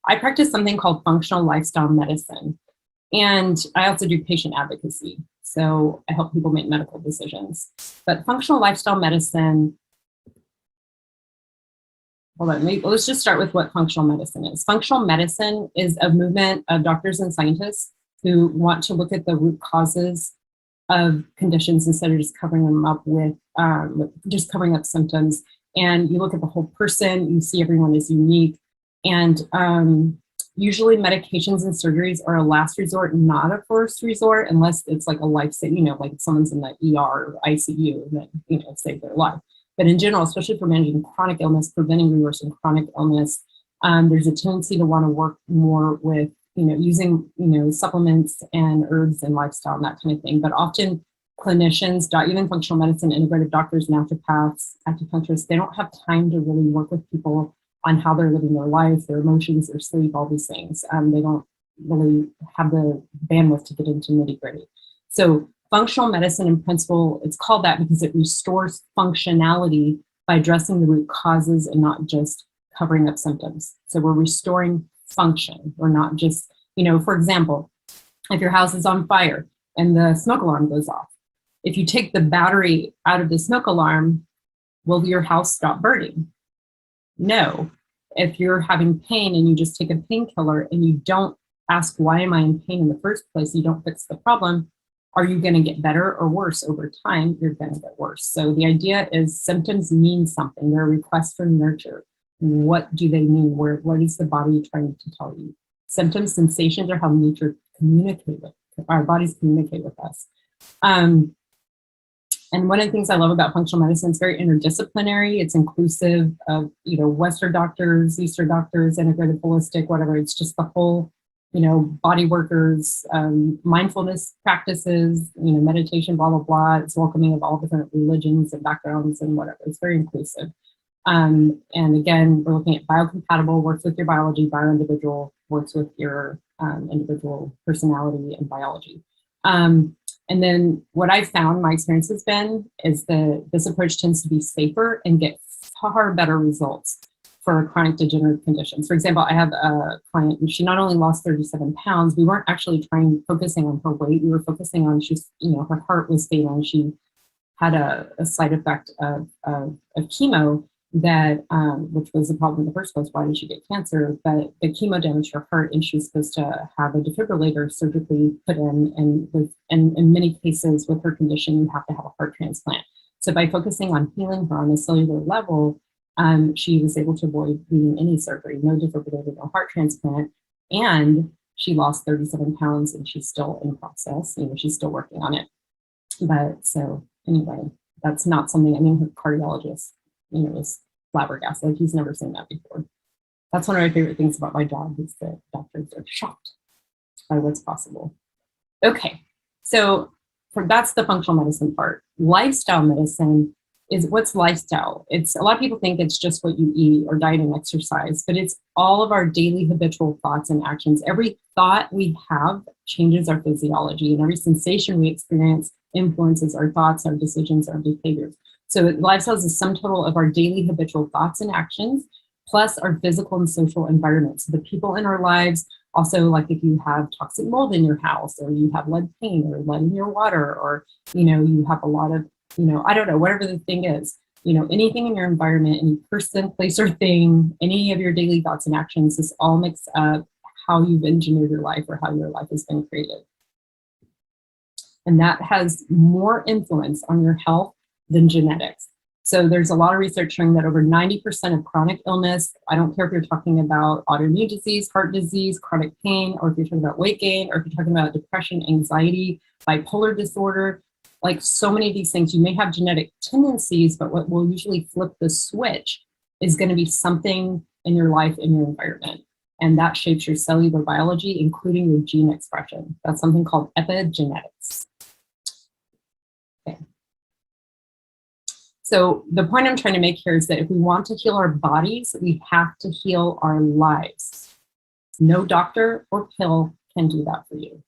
I practice something called functional lifestyle medicine. And I also do patient advocacy. So I help people make medical decisions. But functional lifestyle medicine, hold on, let's just start with what functional medicine is. Functional medicine is a movement of doctors and scientists who want to look at the root causes of conditions instead of just covering them up with just covering up symptoms. And you look at the whole person, you see everyone is unique. And usually medications and surgeries are a last resort, not a first resort, unless it's like a life-saving, like if someone's in the ER or ICU, then, save their life. But in general, especially for managing chronic illness, preventing reversing chronic illness, there's a tendency to want to work more with, using, supplements and herbs and lifestyle and that kind of thing. But often clinicians, even functional medicine, integrative doctors, naturopaths, acupuncturists, they don't have time to really work with people on how they're living their life, their emotions, their sleep, all these things. They don't really have the bandwidth to get into nitty gritty. So functional medicine in principle, it's called that because it restores functionality by addressing the root causes and not just covering up symptoms. So we're restoring function. We're not just, for example, if your house is on fire and the smoke alarm goes off, if you take the battery out of the smoke alarm, will your house stop burning? No. If you're having pain and you just take a painkiller and you don't ask, why am I in pain in the first place? You don't fix the problem. Are you going to get better or worse over time? You're going to get worse. So the idea is symptoms mean something. They're a request for nurture. What do they mean? What is the body trying to tell you? Symptoms, sensations are how nature communicate with, our bodies communicate with us. And one of the things I love about functional medicine, it's very interdisciplinary. It's inclusive of, Western doctors, Eastern doctors, integrative, holistic, whatever. It's just the whole, body workers, mindfulness practices, meditation, blah, blah, blah. It's welcoming of all different religions and backgrounds and whatever. It's very inclusive. And again, we're looking at biocompatible, works with your biology, bioindividual, works with your individual personality and biology. And then what I've found, my experience has been, is this approach tends to be safer and get far better results for chronic degenerative conditions. For example, I have a client and she not only lost 37 pounds, we weren't actually focusing on her weight. We were focusing on, her heart was failing. She had a side effect of chemo that, which was the problem in the first place. Why did she get cancer? But the chemo damaged her heart and she was supposed to have a defibrillator surgically put in. And in many cases with her condition, you have to have a heart transplant. So by focusing on healing her on a cellular level, she was able to avoid needing any surgery, no defibrillator, no heart transplant. And she lost 37 pounds and she's still in process. She's still working on it. But so anyway, that's not something, her cardiologist, is flabbergasted. He's never seen that before. That's one of my favorite things about my job is that doctors are shocked by what's possible. Okay, so that's the functional medicine part. Lifestyle medicine is what's lifestyle. It's a lot of people think it's just what you eat or diet and exercise, but it's all of our daily habitual thoughts and actions. Every thought we have changes our physiology, and every sensation we experience influences our thoughts, our decisions, our behaviors. So lifestyle is the sum total of our daily habitual thoughts and actions, plus our physical and social environment. So the people in our lives, also like if you have toxic mold in your house, or you have lead paint or lead in your water, or, you have a lot of, I don't know, whatever the thing is, anything in your environment, any person, place, or thing, any of your daily thoughts and actions, this all makes up how you've engineered your life or how your life has been created. And that has more influence on your health than genetics. So there's a lot of research showing that over 90% of chronic illness, I don't care if you're talking about autoimmune disease, heart disease, chronic pain, or if you're talking about weight gain, or if you're talking about depression, anxiety, bipolar disorder, like so many of these things, you may have genetic tendencies, but what will usually flip the switch is going to be something in your life, in your environment. And that shapes your cellular biology, including your gene expression. That's something called epigenetics. Okay. So the point I'm trying to make here is that if we want to heal our bodies, we have to heal our lives. No doctor or pill can do that for you.